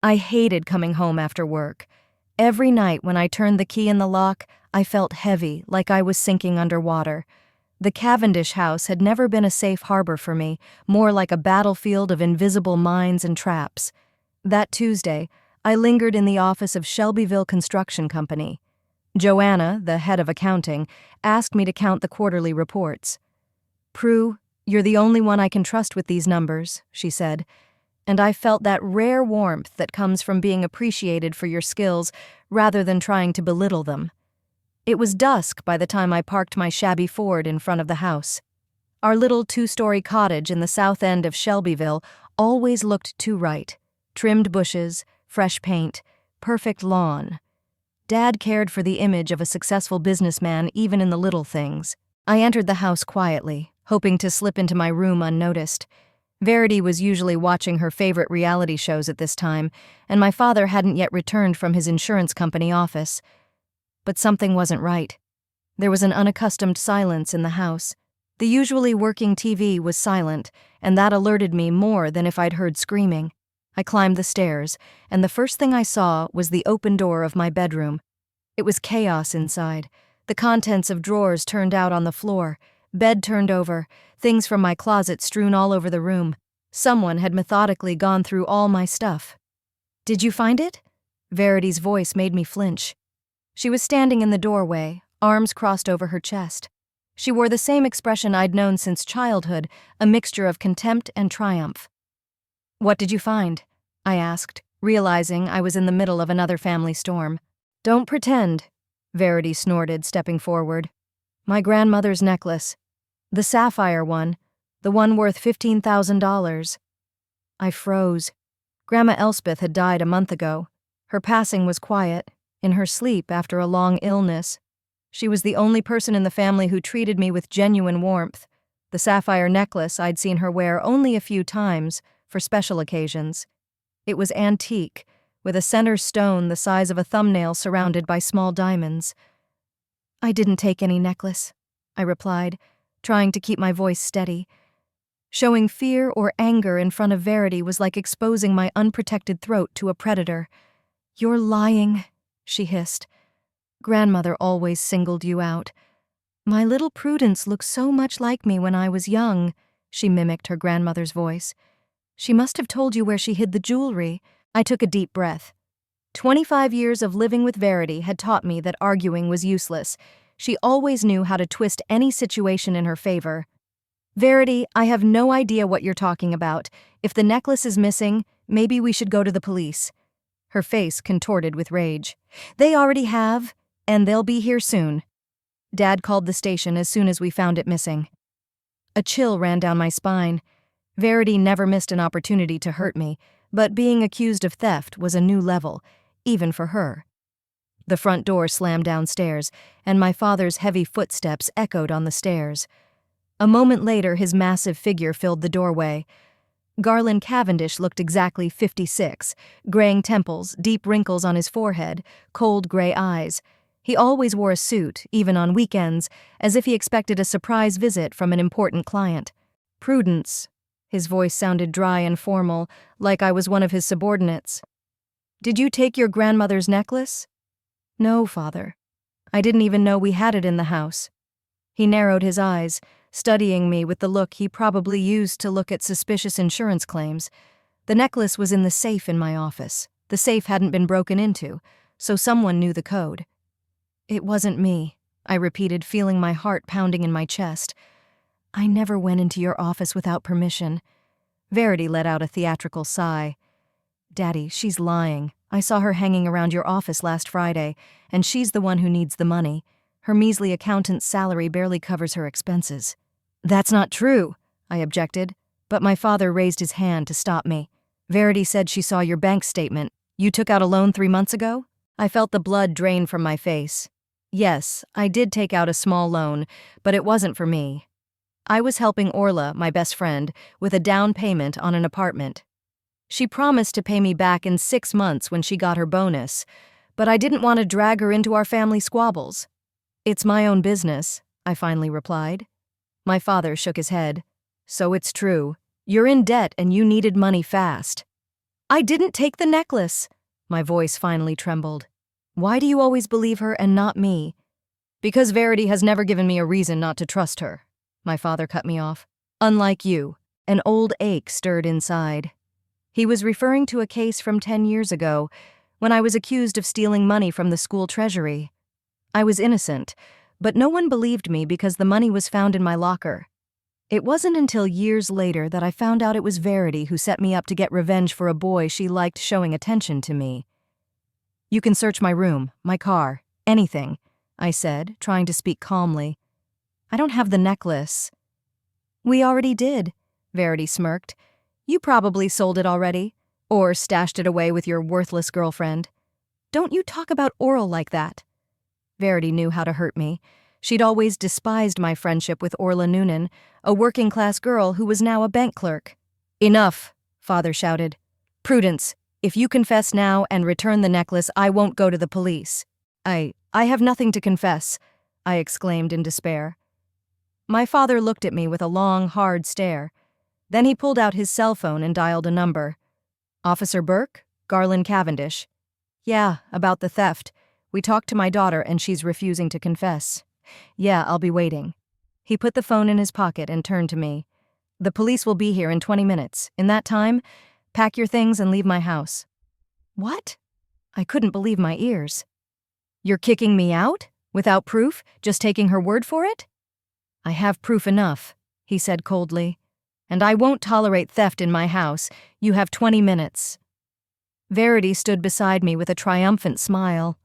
I hated coming home after work. Every night when I turned the key in the lock, I felt heavy, like I was sinking underwater. The Cavendish house had never been a safe harbor for me, more like a battlefield of invisible mines and traps. That Tuesday, I lingered in the office of Shelbyville Construction Company. Joanna, the head of accounting, asked me to count the quarterly reports. "Prue, you're the only one I can trust with these numbers," she said, and I felt that rare warmth that comes from being appreciated for your skills rather than trying to belittle them. It was dusk by the time I parked my shabby Ford in front of the house. Our little two-story cottage in the south end of Shelbyville always looked too right. Trimmed bushes, fresh paint, perfect lawn. Dad cared for the image of a successful businessman even in the little things. I entered the house quietly, hoping to slip into my room unnoticed. Verity was usually watching her favorite reality shows at this time, and my father hadn't yet returned from his insurance company office. But something wasn't right. There was an unaccustomed silence in the house. The usually working TV was silent, and that alerted me more than if I'd heard screaming. I climbed the stairs, and the first thing I saw was the open door of my bedroom. It was chaos inside. The contents of drawers turned out on the floor, bed turned over, things from my closet strewn all over the room. Someone had methodically gone through all my stuff. "Did you find it?" Verity's voice made me flinch. She was standing in the doorway, arms crossed over her chest. She wore the same expression I'd known since childhood, a mixture of contempt and triumph. "What did you find?" I asked, realizing I was in the middle of another family storm. "Don't pretend," Verity snorted, stepping forward. "My grandmother's necklace. The sapphire one, the one worth $15,000. I froze. Grandma Elspeth had died a month ago. Her passing was quiet, in her sleep after a long illness. She was the only person in the family who treated me with genuine warmth. The sapphire necklace I'd seen her wear only a few times, for special occasions. It was antique, with a center stone the size of a thumbnail surrounded by small diamonds. "I didn't take any necklace," I replied, trying to keep my voice steady. Showing fear or anger in front of Verity was like exposing my unprotected throat to a predator. "You're lying," she hissed. "Grandmother always singled you out." "My little Prudence looks so much like me when I was young," she mimicked her grandmother's voice. "She must have told you where she hid the jewelry." I took a deep breath. 25 years of living with Verity had taught me that arguing was useless. She always knew how to twist any situation in her favor. "Verity, I have no idea what you're talking about. If the necklace is missing, maybe we should go to the police." Her face contorted with rage. "They already have, and they'll be here soon." Dad called the station as soon as we found it missing. A chill ran down my spine. Verity never missed an opportunity to hurt me, but being accused of theft was a new level, even for her. The front door slammed downstairs, and my father's heavy footsteps echoed on the stairs. A moment later, his massive figure filled the doorway. Garland Cavendish looked exactly 56, graying temples, deep wrinkles on his forehead, cold gray eyes. He always wore a suit, even on weekends, as if he expected a surprise visit from an important client. "Prudence." His voice sounded dry and formal, like I was one of his subordinates. "Did you take your grandmother's necklace?" "No, Father. I didn't even know we had it in the house." He narrowed his eyes, studying me with the look he probably used to look at suspicious insurance claims. The necklace was in the safe in my office. The safe hadn't been broken into, so someone knew the code. "It wasn't me," I repeated, feeling my heart pounding in my chest. "I never went into your office without permission." Verity let out a theatrical sigh. "Daddy, she's lying. I saw her hanging around your office last Friday, and she's the one who needs the money. Her measly accountant's salary barely covers her expenses." "That's not true," I objected, but my father raised his hand to stop me. "Verity said she saw your bank statement. You took out a loan 3 months ago?" I felt the blood drain from my face. Yes, I did take out a small loan, but it wasn't for me. I was helping Orla, my best friend, with a down payment on an apartment. She promised to pay me back in 6 months when she got her bonus, but I didn't want to drag her into our family squabbles. "It's my own business," I finally replied. My father shook his head. "So it's true. You're in debt and you needed money fast." I didn't take the necklace. My voice finally trembled. Why do you always believe her and not me? Because Verity has never given me a reason not to trust her. My father cut me off. Unlike you, an old ache stirred inside. He was referring to a case from 10 years ago, when I was accused of stealing money from the school treasury. I was innocent, but no one believed me because the money was found in my locker. It wasn't until years later that I found out it was Verity who set me up to get revenge for a boy she liked showing attention to me. You can search my room, my car, anything, I said, trying to speak calmly. I don't have the necklace. We already did, Verity smirked. You probably sold it already, or stashed it away with your worthless girlfriend. Don't you talk about Oral like that. Verity knew how to hurt me. She'd always despised my friendship with Orla Noonan, a working-class girl who was now a bank clerk. Enough, Father shouted. Prudence, if you confess now and return the necklace, I won't go to the police. I have nothing to confess, I exclaimed in despair. My father looked at me with a long, hard stare. Then he pulled out his cell phone and dialed a number. Officer Burke, Garland Cavendish. Yeah, about the theft. We talked to my daughter and she's refusing to confess. Yeah, I'll be waiting. He put the phone in his pocket and turned to me. The police will be here in 20 minutes. In that time, pack your things and leave my house. What? I couldn't believe my ears. You're kicking me out? Without proof? Just taking her word for it? I have proof enough, he said coldly. And I won't tolerate theft in my house. You have 20 minutes. Verity stood beside me with a triumphant smile.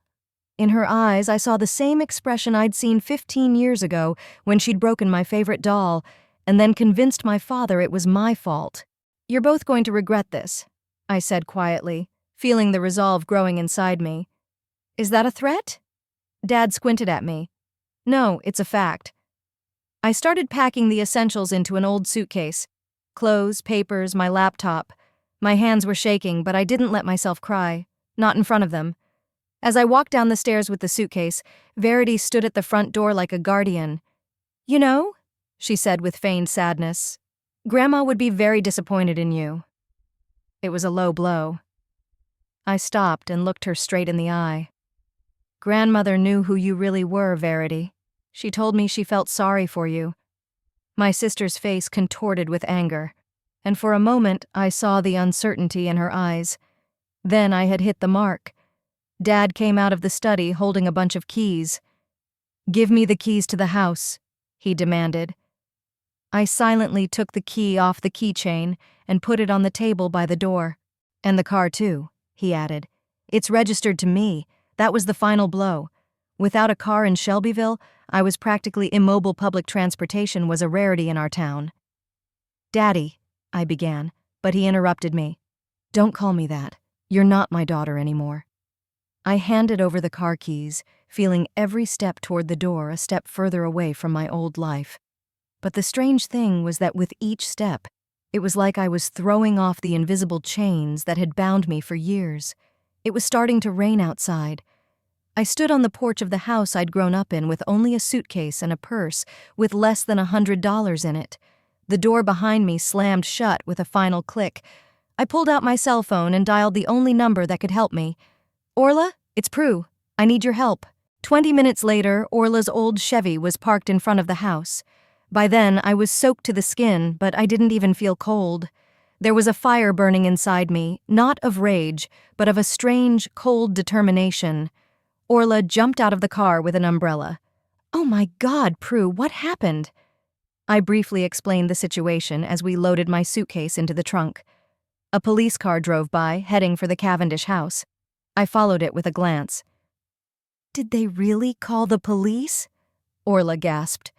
In her eyes, I saw the same expression I'd seen 15 years ago when she'd broken my favorite doll, and then convinced my father it was my fault. You're both going to regret this, I said quietly, feeling the resolve growing inside me. Is that a threat? Dad squinted at me. No, it's a fact. I started packing the essentials into an old suitcase. Clothes, papers, my laptop. My hands were shaking, but I didn't let myself cry. Not in front of them. As I walked down the stairs with the suitcase, Verity stood at the front door like a guardian. You know, she said with feigned sadness, Grandma would be very disappointed in you. It was a low blow. I stopped and looked her straight in the eye. Grandmother knew who you really were, Verity. She told me she felt sorry for you. My sister's face contorted with anger, and for a moment I saw the uncertainty in her eyes. Then I had hit the mark. Dad came out of the study holding a bunch of keys. Give me the keys to the house, he demanded. I silently took the key off the keychain and put it on the table by the door. And the car too, he added. It's registered to me. That was the final blow. Without a car in Shelbyville, I was practically immobile. Public transportation was a rarity in our town. Daddy, I began, but he interrupted me. Don't call me that. You're not my daughter anymore. I handed over the car keys, feeling every step toward the door a step further away from my old life. But the strange thing was that with each step, it was like I was throwing off the invisible chains that had bound me for years. It was starting to rain outside. I stood on the porch of the house I'd grown up in with only a suitcase and a purse with less than $100 in it. The door behind me slammed shut with a final click. I pulled out my cell phone and dialed the only number that could help me. Orla, it's Prue. I need your help. 20 minutes later, Orla's old Chevy was parked in front of the house. By then, I was soaked to the skin, but I didn't even feel cold. There was a fire burning inside me, not of rage, but of a strange, cold determination. Orla jumped out of the car with an umbrella. Oh my God, Prue, what happened? I briefly explained the situation as we loaded my suitcase into the trunk. A police car drove by, heading for the Cavendish house. I followed it with a glance. Did they really call the police? Orla gasped.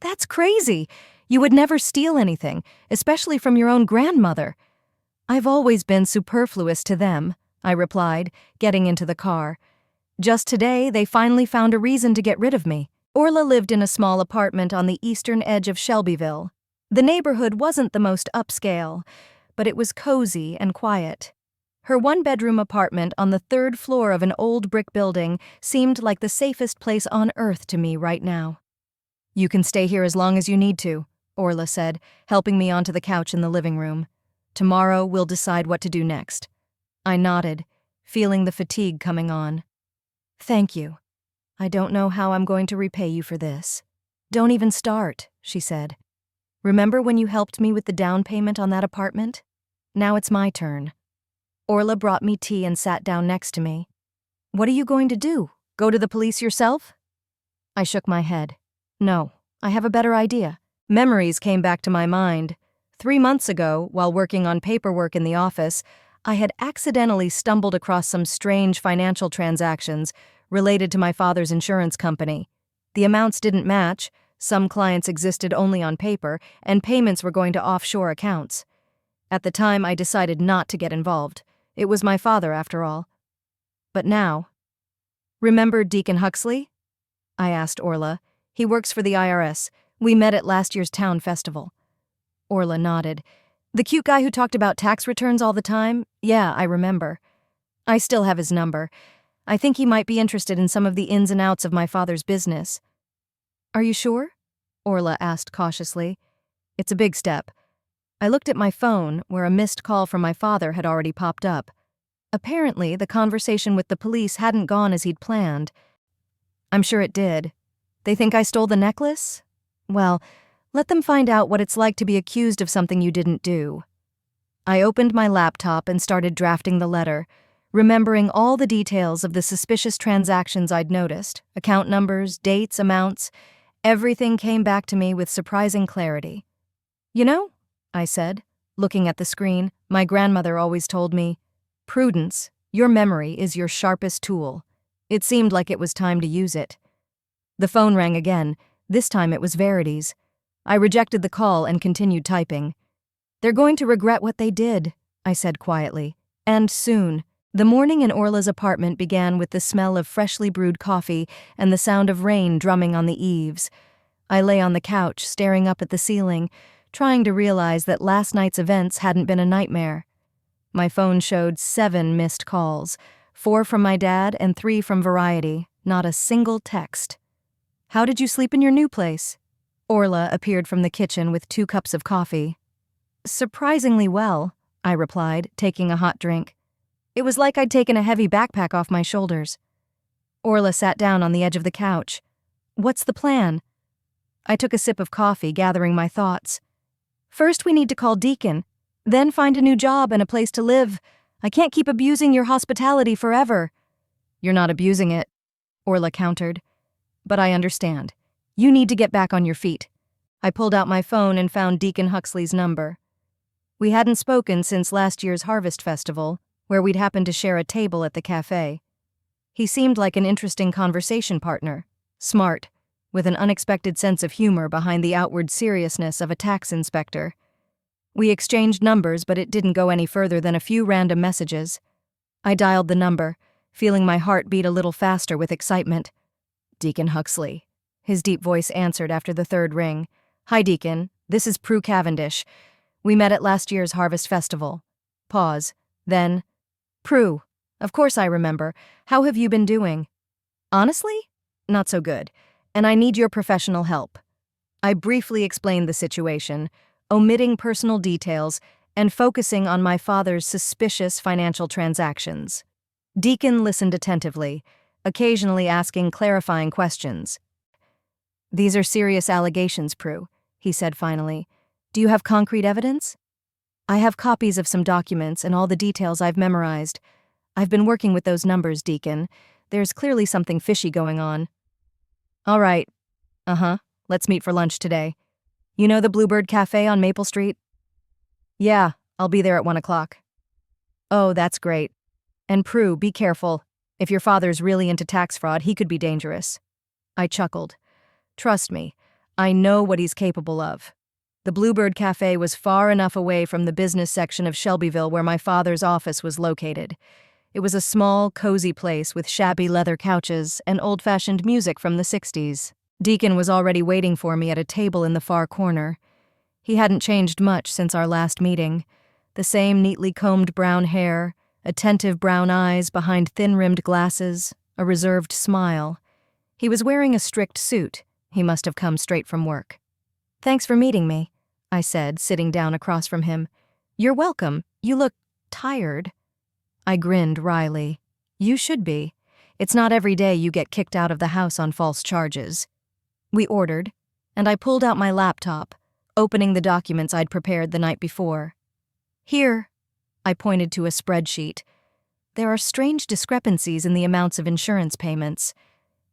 That's crazy. You would never steal anything, especially from your own grandmother. I've always been superfluous to them, I replied, getting into the car. Just today, they finally found a reason to get rid of me. Orla lived in a small apartment on the eastern edge of Shelbyville. The neighborhood wasn't the most upscale, but it was cozy and quiet. Her one-bedroom apartment on the 3rd floor of an old brick building seemed like the safest place on earth to me right now. You can stay here as long as you need to, Orla said, helping me onto the couch in the living room. Tomorrow we'll decide what to do next. I nodded, feeling the fatigue coming on. Thank you. I don't know how I'm going to repay you for this. Don't even start, she said. Remember when you helped me with the down payment on that apartment? Now it's my turn. Orla brought me tea and sat down next to me. What are you going to do? Go to the police yourself? I shook my head. No, I have a better idea. Memories came back to my mind. 3 months ago, while working on paperwork in the office, I had accidentally stumbled across some strange financial transactions related to my father's insurance company. The amounts didn't match, some clients existed only on paper, and payments were going to offshore accounts. At the time, I decided not to get involved. It was my father, after all. But now... Remember Deacon Huxley? I asked Orla. He works for the IRS. We met at last year's town festival. Orla nodded. The cute guy who talked about tax returns all the time? Yeah, I remember. I still have his number. I think he might be interested in some of the ins and outs of my father's business. Are you sure? Orla asked cautiously. It's a big step. I looked at my phone, where a missed call from my father had already popped up. Apparently, the conversation with the police hadn't gone as he'd planned. I'm sure it did. They think I stole the necklace? Well, let them find out what it's like to be accused of something you didn't do. I opened my laptop and started drafting the letter, remembering all the details of the suspicious transactions I'd noticed, account numbers, dates, amounts. Everything came back to me with surprising clarity. You know, I said, looking at the screen, my grandmother always told me, Prudence, your memory is your sharpest tool. It seemed like it was time to use it. The phone rang again. This time it was Verity's. I rejected the call and continued typing. They're going to regret what they did, I said quietly. And soon. The morning in Orla's apartment began with the smell of freshly brewed coffee and the sound of rain drumming on the eaves. I lay on the couch, staring up at the ceiling, trying to realize that last night's events hadn't been a nightmare. My phone showed 7 missed calls, 4 from my dad and 3 from Variety, not a single text. How did you sleep in your new place? Orla appeared from the kitchen with 2 cups of coffee. Surprisingly well, I replied, taking a hot drink. It was like I'd taken a heavy backpack off my shoulders. Orla sat down on the edge of the couch. What's the plan? I took a sip of coffee, gathering my thoughts. First, we need to call Deacon. Then find a new job and a place to live. I can't keep abusing your hospitality forever. You're not abusing it, Orla countered. But I understand. You need to get back on your feet. I pulled out my phone and found Deacon Huxley's number. We hadn't spoken since last year's Harvest Festival, where we'd happened to share a table at the cafe. He seemed like an interesting conversation partner, smart, with an unexpected sense of humor behind the outward seriousness of a tax inspector. We exchanged numbers, but it didn't go any further than a few random messages. I dialed the number, feeling my heart beat a little faster with excitement. Deacon Huxley. His deep voice answered after the 3rd ring. Hi, Deacon. This is Prue Cavendish. We met at last year's Harvest Festival. Pause. Then, Prue. Of course I remember. How have you been doing? Honestly? Not so good. And I need your professional help. I briefly explained the situation, omitting personal details and focusing on my father's suspicious financial transactions. Deacon listened attentively, occasionally asking clarifying questions. These are serious allegations, Prue, he said finally. Do you have concrete evidence? I have copies of some documents and all the details I've memorized. I've been working with those numbers, Deacon. There's clearly something fishy going on. All right. Let's meet for lunch today. You know the Bluebird Cafe on Maple Street? Yeah, I'll be there at 1 o'clock. Oh, that's great. And Prue, be careful. If your father's really into tax fraud, he could be dangerous. I chuckled. Trust me, I know what he's capable of. The Bluebird Cafe was far enough away from the business section of Shelbyville where my father's office was located. It was a small, cozy place with shabby leather couches and old-fashioned music from the 60s. Deacon was already waiting for me at a table in the far corner. He hadn't changed much since our last meeting. The same neatly combed brown hair, attentive brown eyes behind thin-rimmed glasses, a reserved smile. He was wearing a strict suit. He must have come straight from work. Thanks for meeting me, I said, sitting down across from him. You're welcome. You look tired. I grinned wryly. You should be. It's not every day you get kicked out of the house on false charges. We ordered, and I pulled out my laptop, opening the documents I'd prepared the night before. Here, I pointed to a spreadsheet. There are strange discrepancies in the amounts of insurance payments.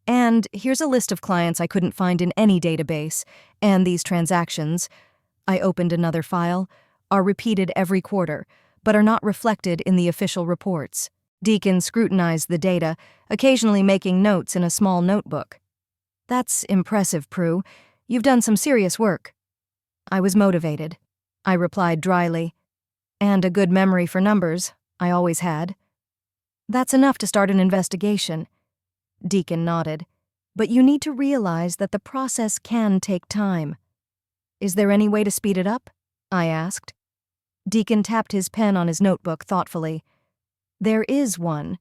And here's a list of clients I couldn't find in any database, and these transactions, I opened another file, are repeated every quarter, but are not reflected in the official reports. Deacon scrutinized the data, occasionally making notes in a small notebook. That's impressive, Prue. You've done some serious work. I was motivated, I replied dryly. And a good memory for numbers, I always had. That's enough to start an investigation. Deacon nodded. But you need to realize that the process can take time. Is there any way to speed it up? I asked. Deacon tapped his pen on his notebook thoughtfully. There is one.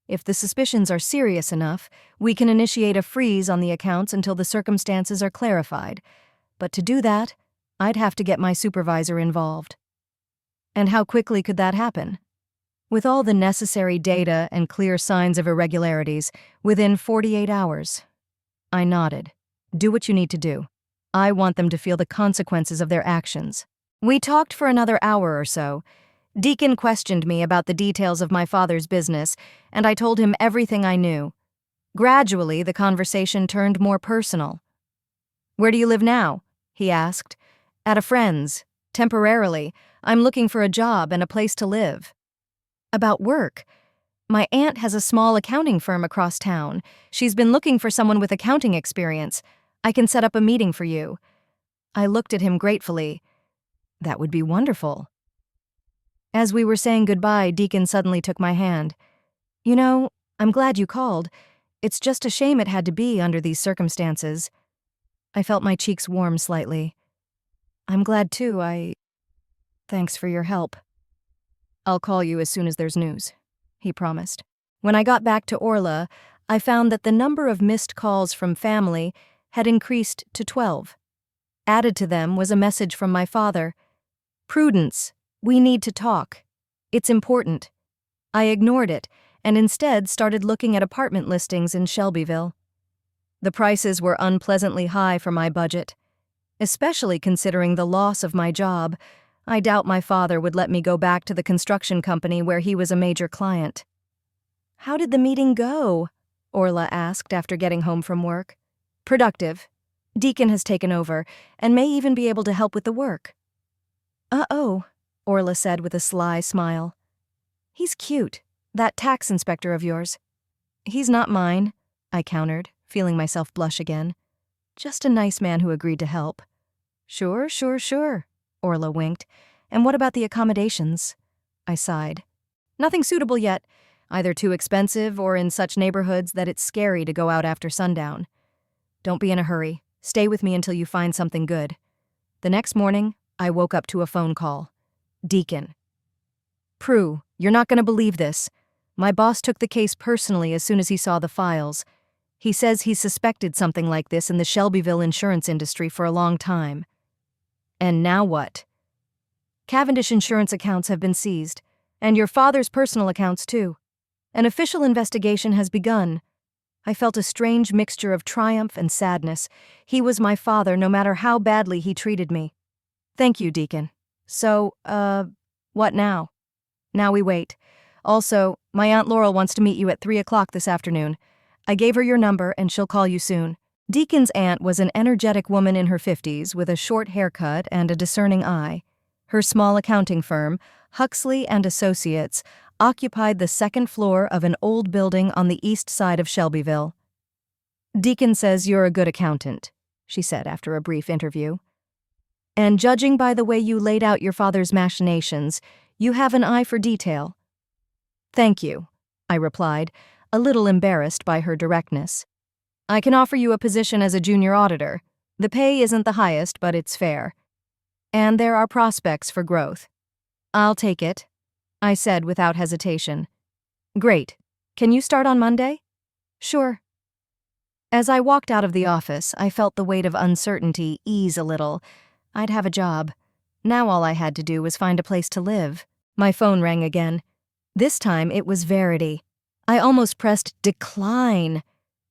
If the suspicions are serious enough, we can initiate a freeze on the accounts until the circumstances are clarified. But to do that, I'd have to get my supervisor involved. And how quickly could that happen? With all the necessary data and clear signs of irregularities, within 48 hours. I nodded. Do what you need to do. I want them to feel the consequences of their actions. We talked for another hour or so. Deacon questioned me about the details of my father's business, and I told him everything I knew. Gradually, the conversation turned more personal. Where do you live now? He asked. At a friend's. Temporarily. I'm looking for a job and a place to live. About work. My aunt has a small accounting firm across town. She's been looking for someone with accounting experience. I can set up a meeting for you. I looked at him gratefully. That would be wonderful. As we were saying goodbye, Deacon suddenly took my hand. You know, I'm glad you called. It's just a shame it had to be under these circumstances. I felt my cheeks warm slightly. I'm glad too. Thanks for your help. I'll call you as soon as there's news, he promised. When I got back to Orla, I found that the number of missed calls from family had increased to 12. Added to them was a message from my father. Prudence, we need to talk. It's important. I ignored it and instead started looking at apartment listings in Shelbyville. The prices were unpleasantly high for my budget. Especially considering the loss of my job, I doubt my father would let me go back to the construction company where he was a major client. How did the meeting go? Orla asked after getting home from work. Productive. Deacon has taken over and may even be able to help with the work. Uh-oh, Orla said with a sly smile. He's cute, that tax inspector of yours. He's not mine, I countered, feeling myself blush again. Just a nice man who agreed to help. Sure, Orla winked. And what about the accommodations? I sighed. Nothing suitable yet, either too expensive or in such neighborhoods that it's scary to go out after sundown. Don't be in a hurry. Stay with me until you find something good. The next morning, I woke up to a phone call. Deacon. Prue, you're not going to believe this. My boss took the case personally as soon as he saw the files. He says he suspected something like this in the Shelbyville insurance industry for a long time. And now what? Cavendish insurance accounts have been seized, and your father's personal accounts too. An official investigation has begun. I felt a strange mixture of triumph and sadness. He was my father no matter how badly he treated me. Thank you, Deacon. So, what now? Now we wait. Also, my Aunt Laurel wants to meet you at 3 o'clock this afternoon. I gave her your number and she'll call you soon. Deacon's aunt was an energetic woman in her 50s with a short haircut and a discerning eye. Her small accounting firm, Huxley and Associates, occupied the second floor of an old building on the east side of Shelbyville. Deacon says you're a good accountant, she said after a brief interview. And judging by the way you laid out your father's machinations, you have an eye for detail. Thank you, I replied, a little embarrassed by her directness. I can offer you a position as a junior auditor. The pay isn't the highest, but it's fair. And there are prospects for growth. I'll take it, I said without hesitation. Great. Can you start on Monday? Sure. As I walked out of the office, I felt the weight of uncertainty ease a little. I'd have a job. Now all I had to do was find a place to live. My phone rang again. This time it was Verity. I almost pressed decline,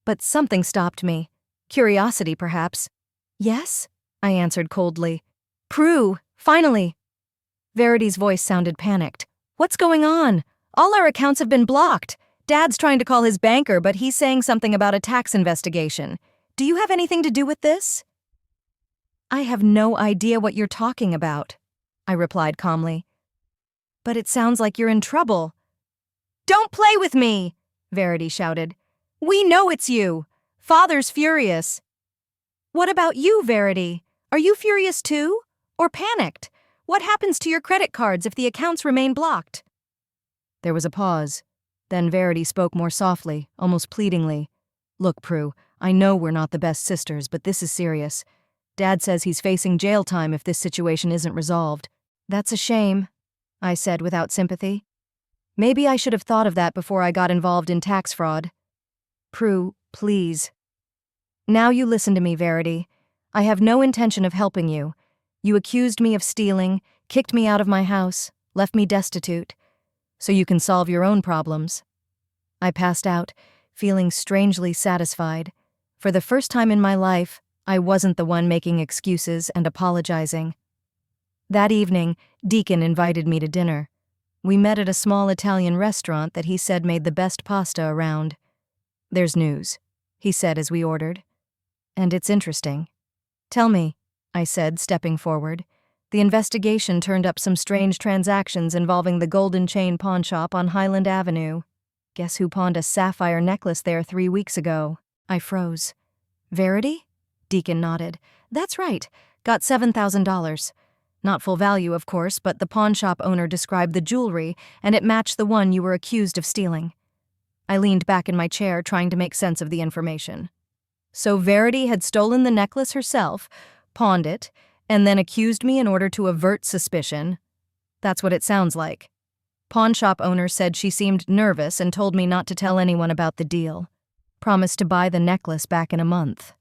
but something stopped me. Curiosity, perhaps. Yes? I answered coldly. Prue, finally! Verity's voice sounded panicked. What's going on? All our accounts have been blocked. Dad's trying to call his banker, but he's saying something about a tax investigation. Do you have anything to do with this? I have no idea what you're talking about, I replied calmly. But it sounds like you're in trouble. Don't play with me, Verity shouted. We know it's you. Father's furious. What about you, Verity? Are you furious too? Or panicked? What happens to your credit cards if the accounts remain blocked? There was a pause. Then Verity spoke more softly, almost pleadingly. Look, Prue, I know we're not the best sisters, but this is serious. Dad says he's facing jail time if this situation isn't resolved. That's a shame, I said without sympathy. Maybe I should have thought of that before I got involved in tax fraud. Prue, please. Now you listen to me, Verity. I have no intention of helping you. You accused me of stealing, kicked me out of my house, left me destitute. So you can solve your own problems. I passed out, feeling strangely satisfied. For the first time in my life, I wasn't the one making excuses and apologizing. That evening, Deacon invited me to dinner. We met at a small Italian restaurant that he said made the best pasta around. There's news, he said as we ordered. And it's interesting. Tell me, I said, stepping forward. The investigation turned up some strange transactions involving the Golden Chain pawn shop on Highland Avenue. Guess who pawned a sapphire necklace there 3 weeks ago? I froze. Verity? Deacon nodded. That's right. Got $7,000. Not full value, of course, but the pawn shop owner described the jewelry, and it matched the one you were accused of stealing. I leaned back in my chair, trying to make sense of the information. So Verity had stolen the necklace herself, pawned it, and then accused me in order to avert suspicion. That's what it sounds like. Pawn shop owner said she seemed nervous and told me not to tell anyone about the deal. Promised to buy the necklace back in a month.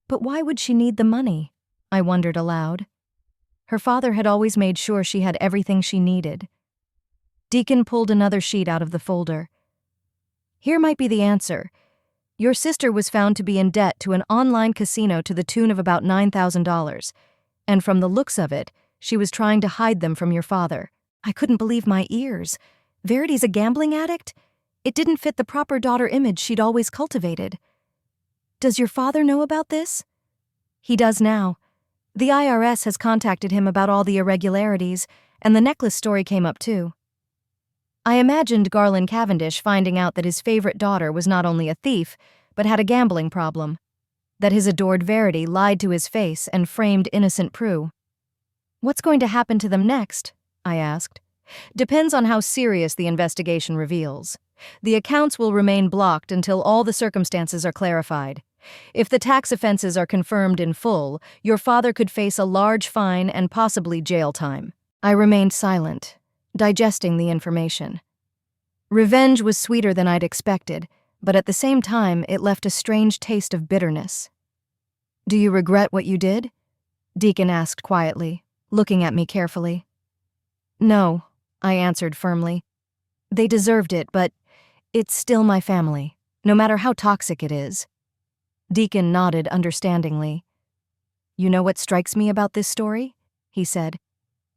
But why would she need the money? I wondered aloud. Her father had always made sure she had everything she needed. Deacon pulled another sheet out of the folder. Here might be the answer. Your sister was found to be in debt to an online casino to the tune of about $9,000. And from the looks of it, she was trying to hide them from your father. I couldn't believe my ears. Verity's a gambling addict? It didn't fit the proper daughter image she'd always cultivated. Does your father know about this? He does now. The IRS has contacted him about all the irregularities, and the necklace story came up too. I imagined Garland Cavendish finding out that his favorite daughter was not only a thief, but had a gambling problem. That his adored Verity lied to his face and framed innocent Prue. What's going to happen to them next? I asked. Depends on how serious the investigation reveals. The accounts will remain blocked until all the circumstances are clarified. If the tax offenses are confirmed in full, your father could face a large fine and possibly jail time. I remained silent, digesting the information. Revenge was sweeter than I'd expected, but at the same time it left a strange taste of bitterness. Do you regret what you did? Deacon asked quietly, looking at me carefully. No, I answered firmly. They deserved it, but it's still my family, no matter how toxic it is. Deacon nodded understandingly. You know what strikes me about this story? He said.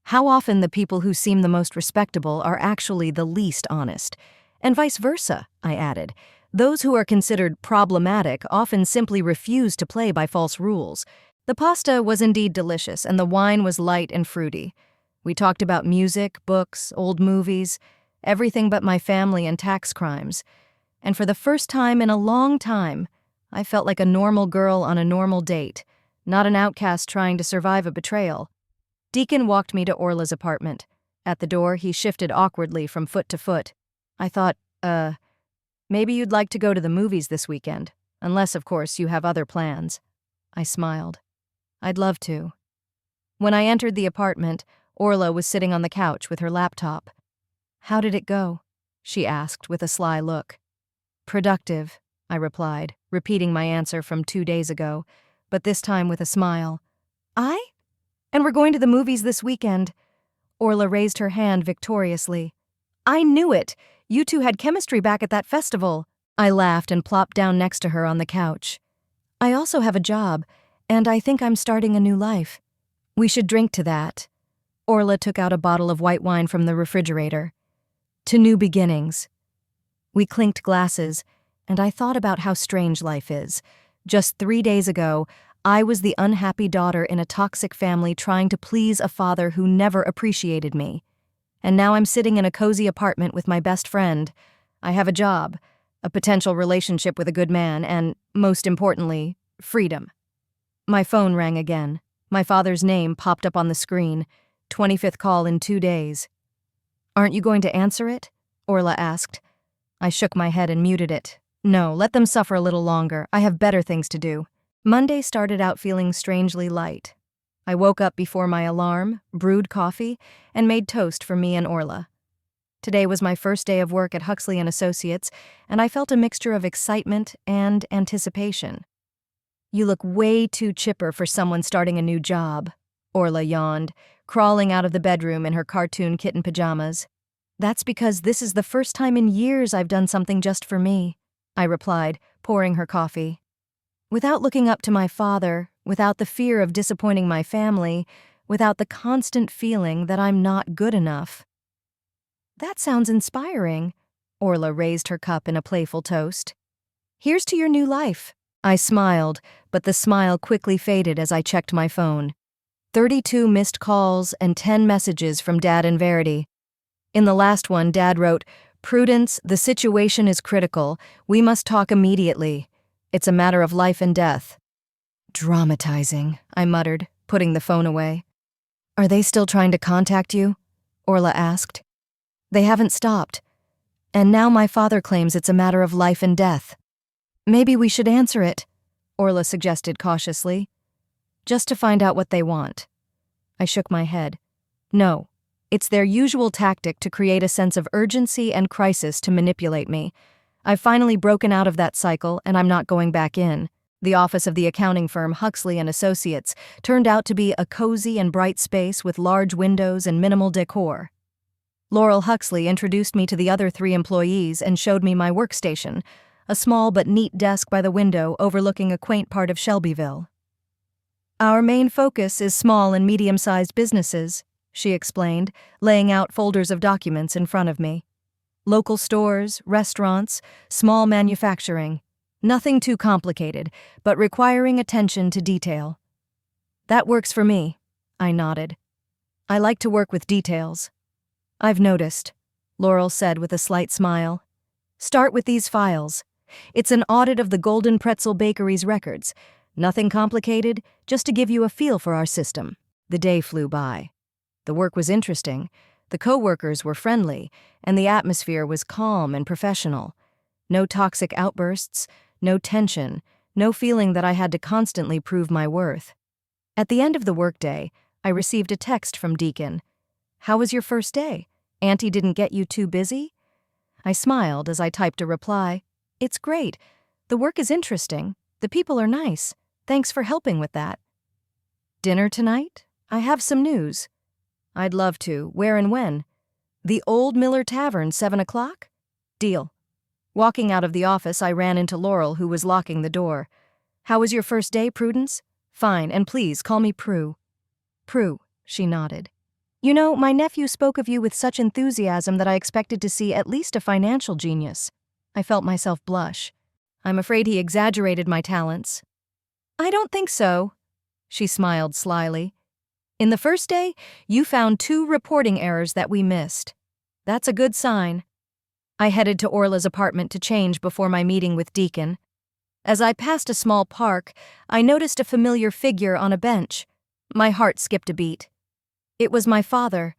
How often the people who seem the most respectable are actually the least honest. And vice versa, I added. Those who are considered problematic often simply refuse to play by false rules. The pasta was indeed delicious, and the wine was light and fruity. We talked about music, books, old movies, everything but my family and tax crimes. And for the first time in a long time, I felt like a normal girl on a normal date, not an outcast trying to survive a betrayal. Deacon walked me to Orla's apartment. At the door, he shifted awkwardly from foot to foot. I thought, maybe you'd like to go to the movies this weekend, unless, of course, you have other plans. I smiled. I'd love to. When I entered the apartment, Orla was sitting on the couch with her laptop. How did it go? She asked with a sly look. Productive, I replied, repeating my answer from 2 days ago, but this time with a smile. And we're going to the movies this weekend. Orla raised her hand victoriously. I knew it! You two had chemistry back at that festival. I laughed and plopped down next to her on the couch. I also have a job, and I think I'm starting a new life. We should drink to that. Orla took out a bottle of white wine from the refrigerator. To new beginnings. We clinked glasses, and I thought about how strange life is. Just 3 days ago, I was the unhappy daughter in a toxic family trying to please a father who never appreciated me. And now I'm sitting in a cozy apartment with my best friend. I have a job, a potential relationship with a good man, and, most importantly, freedom. My phone rang again. My father's name popped up on the screen. 25th call in 2 days. Aren't you going to answer it? Orla asked. I shook my head and muted it. No, let them suffer a little longer. I have better things to do. Monday started out feeling strangely light. I woke up before my alarm, brewed coffee, and made toast for me and Orla. Today was my first day of work at Huxley & Associates, and I felt a mixture of excitement and anticipation. You look way too chipper for someone starting a new job, Orla yawned, crawling out of the bedroom in her cartoon kitten pajamas. That's because this is the first time in years I've done something just for me, I replied, pouring her coffee. Without looking up to my father, without the fear of disappointing my family, without the constant feeling that I'm not good enough. That sounds inspiring. Orla raised her cup in a playful toast. Here's to your new life. I smiled, but the smile quickly faded as I checked my phone. 32 missed calls and 10 messages from Dad and Verity. In the last one, Dad wrote, "Prudence, the situation is critical. We must talk immediately. It's a matter of life and death." Dramatizing, I muttered, putting the phone away. Are they still trying to contact you? Orla asked. They haven't stopped. And now my father claims it's a matter of life and death. Maybe we should answer it, Orla suggested cautiously. Just to find out what they want. I shook my head. No, it's their usual tactic to create a sense of urgency and crisis to manipulate me. I've finally broken out of that cycle, and I'm not going back in. The office of the accounting firm Huxley & Associates turned out to be a cozy and bright space with large windows and minimal decor. Laurel Huxley introduced me to the other 3 employees and showed me my workstation, a small but neat desk by the window overlooking a quaint part of Shelbyville. Our main focus is small and medium-sized businesses, she explained, laying out folders of documents in front of me. Local stores, restaurants, small manufacturing. Nothing too complicated, but requiring attention to detail. That works for me, I nodded. I like to work with details. I've noticed, Laurel said with a slight smile. Start with these files. It's an audit of the Golden Pretzel Bakery's records. Nothing complicated, just to give you a feel for our system. The day flew by. The work was interesting, the co-workers were friendly, and the atmosphere was calm and professional. No toxic outbursts, no tension, no feeling that I had to constantly prove my worth. At the end of the workday, I received a text from Deacon. How was your first day? Auntie didn't get you too busy? I smiled as I typed a reply. It's great. The work is interesting. The people are nice. Thanks for helping with that. Dinner tonight? I have some news. I'd love to. Where and when? The Old Miller Tavern, 7 o'clock? Deal. Walking out of the office, I ran into Laurel, who was locking the door. How was your first day, Prudence? Fine, and please call me Prue. Prue, she nodded. You know, my nephew spoke of you with such enthusiasm that I expected to see at least a financial genius. I felt myself blush. I'm afraid he exaggerated my talents. I don't think so, she smiled slyly. In the first day, you found 2 reporting errors that we missed. That's a good sign. I headed to Orla's apartment to change before my meeting with Deacon. As I passed a small park, I noticed a familiar figure on a bench. My heart skipped a beat. It was my father.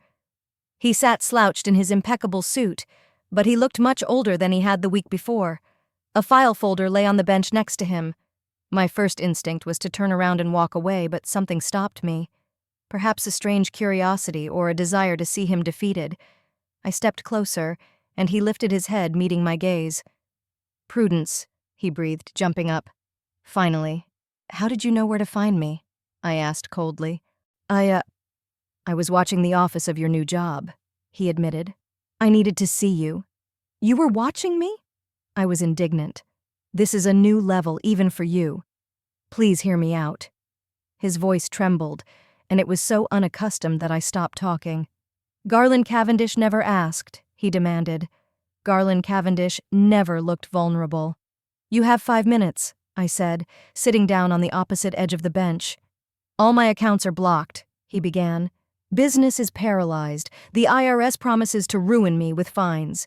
He sat slouched in his impeccable suit, but he looked much older than he had the week before. A file folder lay on the bench next to him. My first instinct was to turn around and walk away, but something stopped me. Perhaps a strange curiosity or a desire to see him defeated. I stepped closer, and he lifted his head, meeting my gaze. Prudence, he breathed, jumping up. Finally. How did you know where to find me? I asked coldly. I was watching the office of your new job, he admitted. I needed to see you. You were watching me? I was indignant. This is a new level even for you. Please hear me out. His voice trembled, and it was so unaccustomed that I stopped talking. Garland Cavendish never asked, he demanded. Garland Cavendish never looked vulnerable. You have 5 minutes, I said, sitting down on the opposite edge of the bench. All my accounts are blocked, he began. Business is paralyzed. The IRS promises to ruin me with fines.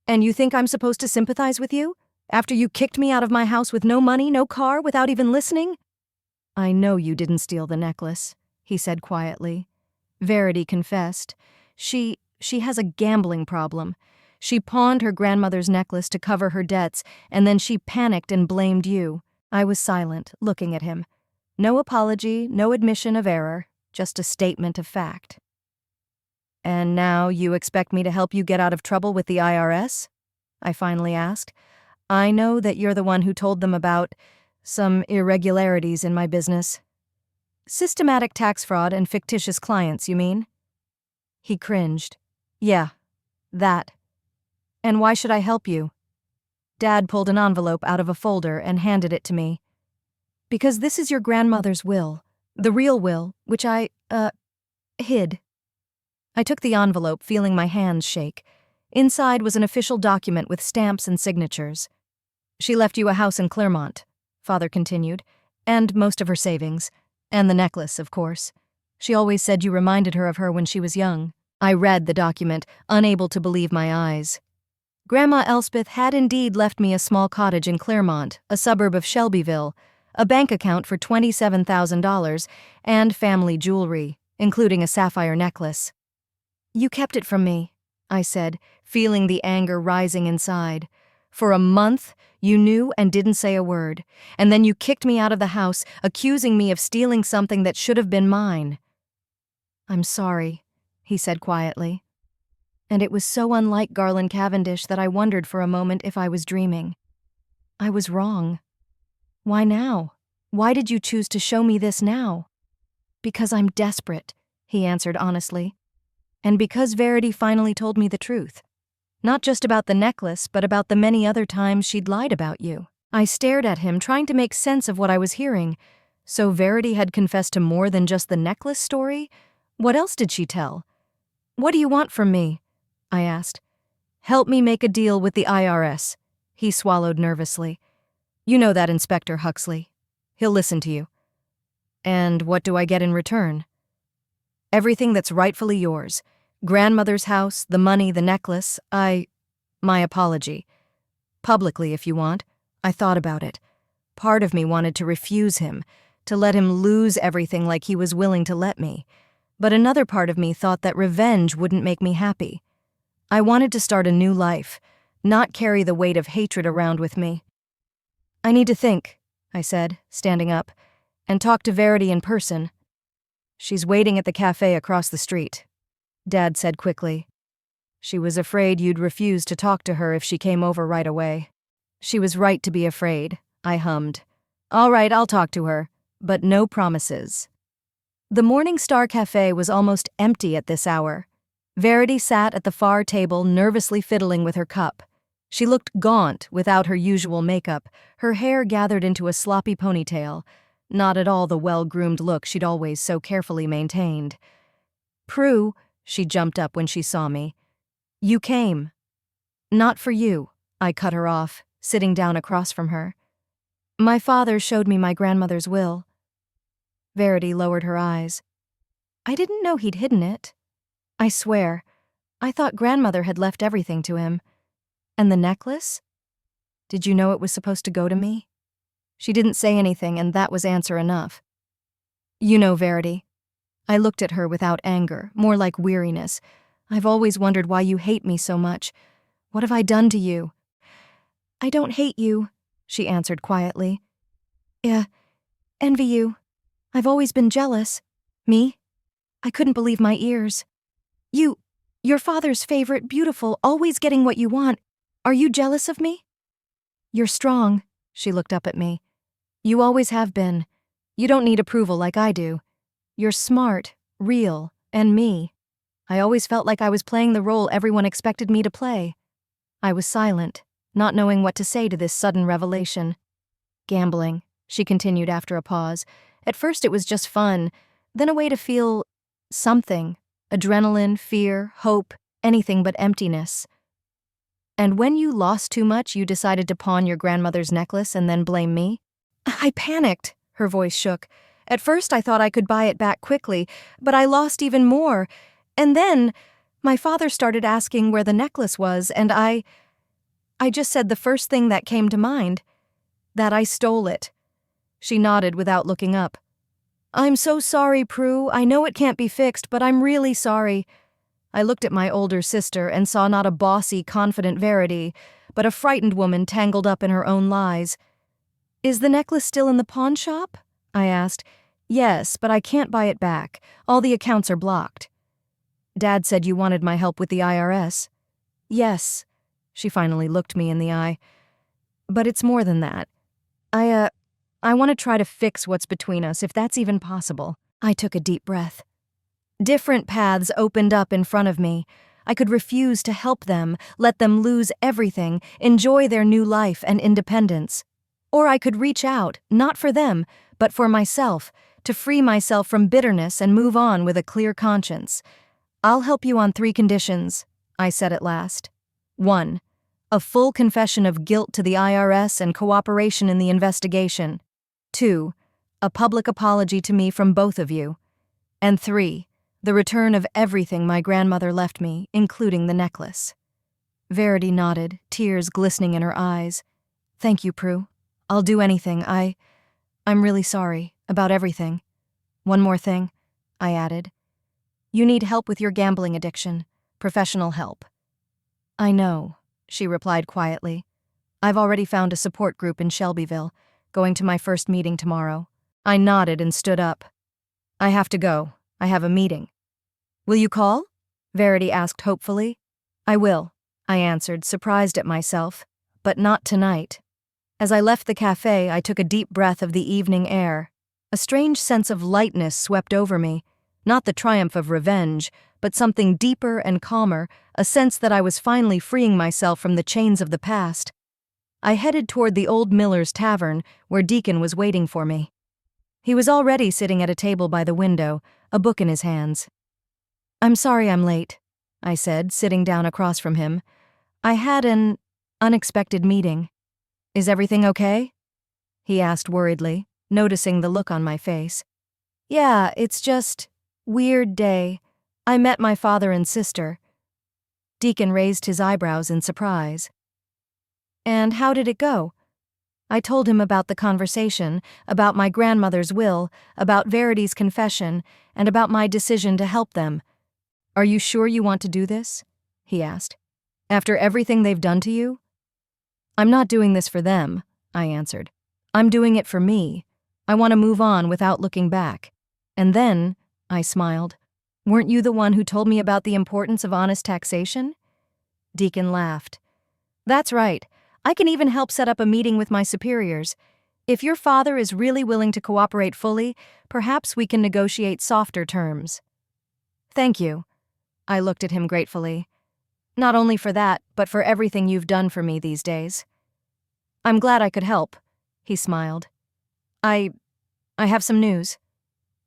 And you think I'm supposed to sympathize with you? After you kicked me out of my house with no money, no car, without even listening? I know you didn't steal the necklace, he said quietly. Verity confessed. She has a gambling problem. She pawned her grandmother's necklace to cover her debts, and then she panicked and blamed you. I was silent, looking at him. No apology, no admission of error, just a statement of fact. And now you expect me to help you get out of trouble with the IRS? I finally asked. I know that you're the one who told them about some irregularities in my business. Systematic tax fraud and fictitious clients, you mean? He cringed. Yeah, that. And why should I help you? Dad pulled an envelope out of a folder and handed it to me. Because this is your grandmother's will, the real will, which I, hid. I took the envelope, feeling my hands shake. Inside was an official document with stamps and signatures. She left you a house in Claremont, Father continued, and most of her savings. And the necklace, of course. She always said you reminded her of her when she was young. I read the document, unable to believe my eyes. Grandma Elspeth had indeed left me a small cottage in Claremont, a suburb of Shelbyville, a bank account for $27,000, and family jewelry, including a sapphire necklace. You kept it from me, I said, feeling the anger rising inside. For a month, you knew and didn't say a word, and then you kicked me out of the house, accusing me of stealing something that should have been mine. I'm sorry, he said quietly. And it was so unlike Garland Cavendish that I wondered for a moment if I was dreaming. I was wrong. Why now? Why did you choose to show me this now? Because I'm desperate, he answered honestly. And because Verity finally told me the truth. Not just about the necklace, but about the many other times she'd lied about you. I stared at him, trying to make sense of what I was hearing. So Verity had confessed to more than just the necklace story? What else did she tell? What do you want from me? I asked. Help me make a deal with the IRS. He swallowed nervously. You know that Inspector Huxley. He'll listen to you. And what do I get in return? Everything that's rightfully yours. Grandmother's house, the money, the necklace. My apology. Publicly, if you want. I thought about it. Part of me wanted to refuse him, to let him lose everything like he was willing to let me. But another part of me thought that revenge wouldn't make me happy. I wanted to start a new life, not carry the weight of hatred around with me. I need to think, I said, standing up, and talk to Verity in person. She's waiting at the cafe across the street, Dad said quickly. She was afraid you'd refuse to talk to her if she came over right away. She was right to be afraid, I hummed. All right, I'll talk to her, but no promises. The Morning Star Cafe was almost empty at this hour. Verity sat at the far table, nervously fiddling with her cup. She looked gaunt without her usual makeup, her hair gathered into a sloppy ponytail, not at all the well-groomed look she'd always so carefully maintained. Prue, she jumped up when she saw me. You came. Not for you, I cut her off, sitting down across from her. My father showed me my grandmother's will. Verity lowered her eyes. I didn't know he'd hidden it. I swear, I thought grandmother had left everything to him. And the necklace? Did you know it was supposed to go to me? She didn't say anything, and that was answer enough. You know, Verity. I looked at her without anger, more like weariness. I've always wondered why you hate me so much. What have I done to you? I don't hate you, she answered quietly. Envy you. I've always been jealous. Me? I couldn't believe my ears. Your father's favorite, beautiful, always getting what you want. Are you jealous of me? You're strong, she looked up at me. You always have been. You don't need approval like I do. You're smart, real, and me. I always felt like I was playing the role everyone expected me to play. I was silent, not knowing what to say to this sudden revelation. Gambling, she continued after a pause. At first it was just fun, then a way to feel something. Adrenaline, fear, hope, anything but emptiness. And when you lost too much, you decided to pawn your grandmother's necklace and then blame me? I panicked. Her voice shook. At first I thought I could buy it back quickly, but I lost even more. And then my father started asking where the necklace was, and I just said the first thing that came to mind. That I stole it. She nodded without looking up. I'm so sorry, Prue. I know it can't be fixed, but I'm really sorry. I looked at my older sister and saw not a bossy, confident Verity, but a frightened woman tangled up in her own lies. Is the necklace still in the pawn shop? I asked. Yes, but I can't buy it back. All the accounts are blocked. Dad said you wanted my help with the IRS. Yes. She finally looked me in the eye. But it's more than that. I want to try to fix what's between us, if that's even possible. I took a deep breath. Different paths opened up in front of me. I could refuse to help them, let them lose everything, enjoy their new life and independence. Or I could reach out, not for them, but for myself, to free myself from bitterness and move on with a clear conscience. I'll help you on 3 conditions, I said at last. 1. A full confession of guilt to the IRS and cooperation in the investigation. 2. A public apology to me from both of you. And 3. The return of everything my grandmother left me, including the necklace. Verity nodded, tears glistening in her eyes. Thank you, Prue. I'll do anything. I'm really sorry about everything. One more thing, I added. You need help with your gambling addiction. Professional help. I know, she replied quietly. I've already found a support group in Shelbyville, going to my first meeting tomorrow. I nodded and stood up. I have to go. I have a meeting. Will you call? Verity asked hopefully. I will, I answered, surprised at myself. But not tonight. As I left the cafe, I took a deep breath of the evening air. A strange sense of lightness swept over me. Not the triumph of revenge, but something deeper and calmer, a sense that I was finally freeing myself from the chains of the past. I headed toward the old Miller's Tavern, where Deacon was waiting for me. He was already sitting at a table by the window, a book in his hands. I'm sorry I'm late, I said, sitting down across from him. I had an unexpected meeting. Is everything okay? He asked worriedly, noticing the look on my face. Yeah, it's just weird day. I met my father and sister. Deacon raised his eyebrows in surprise. And how did it go? I told him about the conversation, about my grandmother's will, about Verity's confession, and about my decision to help them. Are you sure you want to do this? He asked. After everything they've done to you? I'm not doing this for them, I answered. I'm doing it for me. I want to move on without looking back. And then, I smiled, weren't you the one who told me about the importance of honest taxation? Deacon laughed. That's right. I can even help set up a meeting with my superiors. If your father is really willing to cooperate fully, perhaps we can negotiate softer terms. Thank you. I looked at him gratefully. Not only for that, but for everything you've done for me these days. I'm glad I could help, he smiled. I have some news.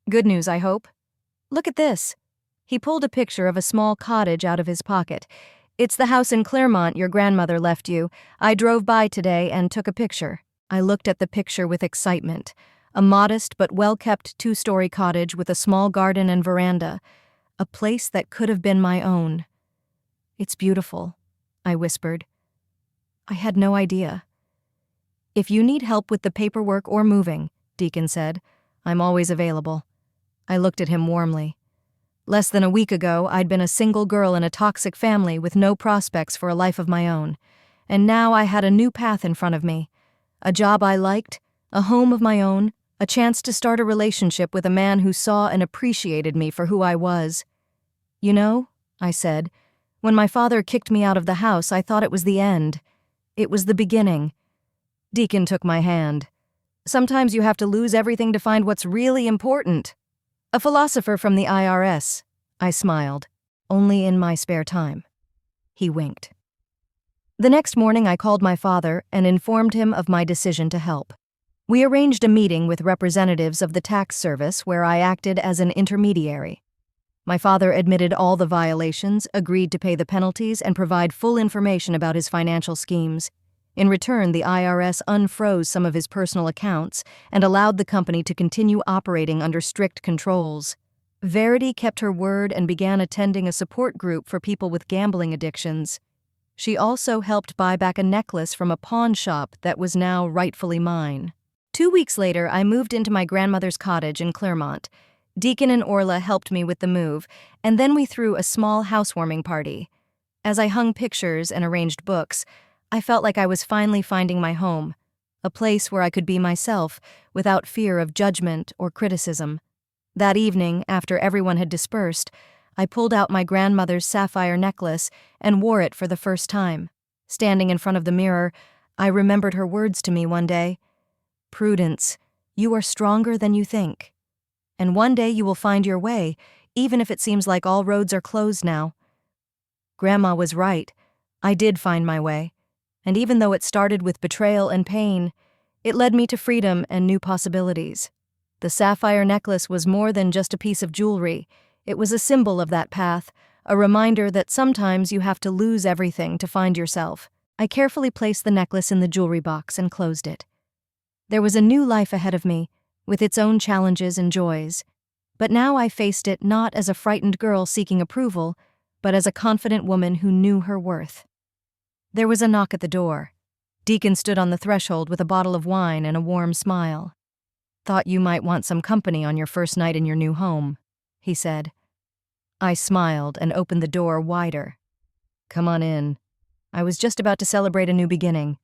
Good news, I hope. Look at this. He pulled a picture of a small cottage out of his pocket. It's the house in Claremont your grandmother left you. I drove by today and took a picture. I looked at the picture with excitement. A modest but well-kept 2-story cottage with a small garden and veranda. A place that could have been my own. It's beautiful, I whispered. I had no idea. If you need help with the paperwork or moving, Deacon said, I'm always available. I looked at him warmly. Less than a week ago, I'd been a single girl in a toxic family with no prospects for a life of my own. And now I had a new path in front of me. A job I liked, a home of my own, a chance to start a relationship with a man who saw and appreciated me for who I was. You know, I said, when my father kicked me out of the house, I thought it was the end. It was the beginning. Deacon took my hand. Sometimes you have to lose everything to find what's really important. A philosopher from the IRS. I smiled. only in my spare time." He winked. The next morning I called my father and informed him of my decision to help. We arranged a meeting with representatives of the tax service where I acted as an intermediary. My father admitted all the violations, agreed to pay the penalties, and provide full information about his financial schemes. In return, the IRS unfroze some of his personal accounts and allowed the company to continue operating under strict controls. Verity kept her word and began attending a support group for people with gambling addictions. She also helped buy back a necklace from a pawn shop that was now rightfully mine. 2 weeks later, I moved into my grandmother's cottage in Claremont. Deacon and Orla helped me with the move, and then we threw a small housewarming party. As I hung pictures and arranged books, I felt like I was finally finding my home, a place where I could be myself without fear of judgment or criticism. That evening, after everyone had dispersed, I pulled out my grandmother's sapphire necklace and wore it for the first time. Standing in front of the mirror, I remembered her words to me one day. "Prudence, you are stronger than you think. And one day you will find your way, even if it seems like all roads are closed now." Grandma was right. I did find my way. And even though it started with betrayal and pain, it led me to freedom and new possibilities. The sapphire necklace was more than just a piece of jewelry. It was a symbol of that path, a reminder that sometimes you have to lose everything to find yourself. I carefully placed the necklace in the jewelry box and closed it. There was a new life ahead of me, with its own challenges and joys. But now I faced it not as a frightened girl seeking approval, but as a confident woman who knew her worth. There was a knock at the door. Deacon stood on the threshold with a bottle of wine and a warm smile. "Thought you might want some company on your first night in your new home," he said. I smiled and opened the door wider. "Come on in. I was just about to celebrate a new beginning.